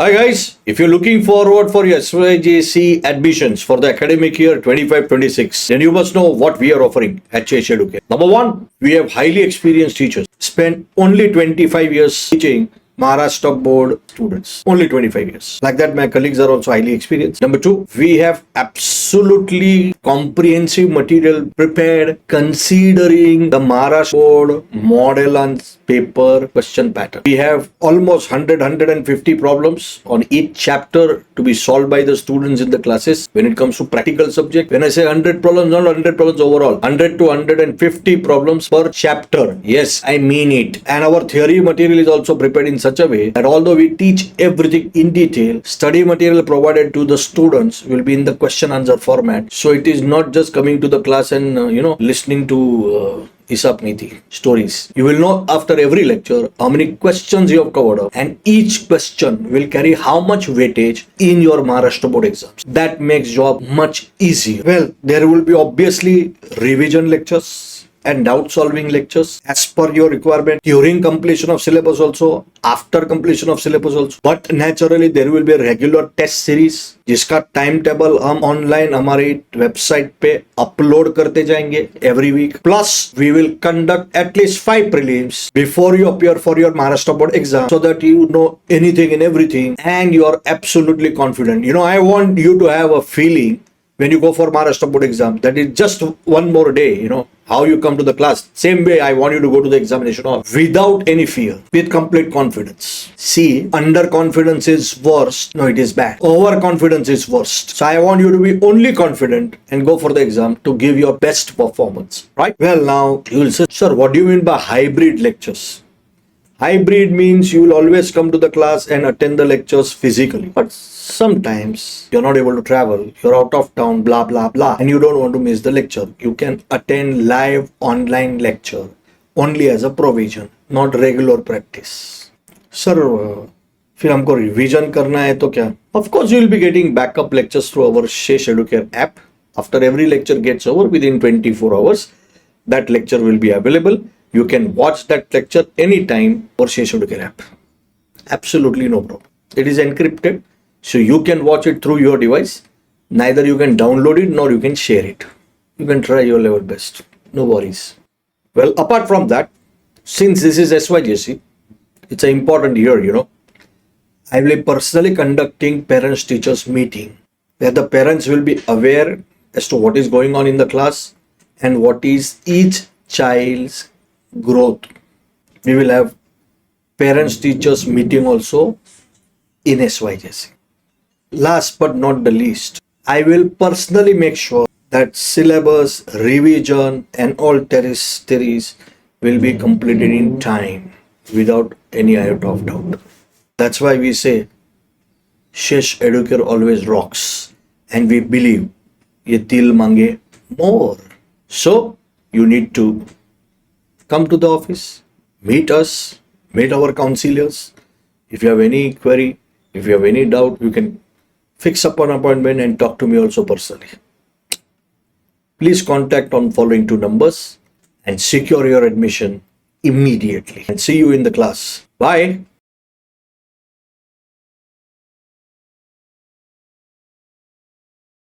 Hi guys, if you're looking forward for your SYJC admissions for the academic year 25-26, then you must know what we are offering at Shesh Educare. Number one, we have highly experienced teachers. Spent only 25 years teaching Maharashtra board students. Only 25 years. Like that, my colleagues are also highly experienced. Number two, we have absolutely comprehensive material prepared considering the Maharashtra board model and paper question pattern. We have almost 150 problems on each chapter to be solved by the students in the classes. When it comes to practical subject, when I say 100 problems, not 100 problems overall, 100 to 150 problems per chapter. Yes, I mean it. And our theory material is also prepared in such a way that although we teach everything in detail, study material provided to the students will be in the question answer format. So it is not just coming to the class and listening to Isap Niti stories. You will know after every lecture how many questions you have covered up, and each question will carry how much weightage in your Maharashtra board exams. That makes job much easier. Well, there will be obviously revision lectures and doubt solving lectures as per your requirement during completion of syllabus also, after completion of syllabus also. But naturally there will be a regular test series जिसका time table हम online हमारी website पे upload करते जाएंगे every week. Plus we will conduct at least 5 prelims before you appear for your Maharashtra board exam, so that you know anything and everything and you are absolutely confident. I want you to have a feeling when you go for Maharashtra board exam that is just one more day, how you come to the class. Same way I want you to go to the examination hall without any fear, with complete confidence. See, underconfidence is worst. No, it is bad. Overconfidence is worst. So I want you to be only confident and go for the exam to give your best performance, right? Well, now you will say, sir, what do you mean by hybrid lectures? Hybrid means you will always come to the class and attend the lectures physically. But sometimes you're not able to travel, you're out of town, blah, blah, blah, and you don't want to miss the lecture. You can attend live online lecture only as a provision, not regular practice. Sir, फिर हमको revision करना है तो क्या? Of course, you will be getting backup lectures through our Shesh Educare app. After every lecture gets over, within 24 hours, that lecture will be available. You can watch that lecture anytime for Shesh Educare app. Absolutely no problem. It is encrypted, so you can watch it through your device. Neither you can download it nor you can share it. You can try your level best. No worries. Well, apart from that, since this is SYJC, it's an important year, I will be personally conducting parents-teachers meeting where the parents will be aware as to what is going on in the class and what is each child's growth. We will have parents-teachers meeting also in SYJC. Last but not the least, I will personally make sure that syllabus, revision and all theories will be completed in time without any iota of doubt. That's why we say Shesh Educare always rocks, and we believe ye dil mange more. So you need to come to the office, meet us, meet our counselors. If you have any query, if you have any doubt, you can fix up an appointment and talk to me also personally. Please contact on following 2 numbers and secure your admission immediately. And see you in the class. Bye.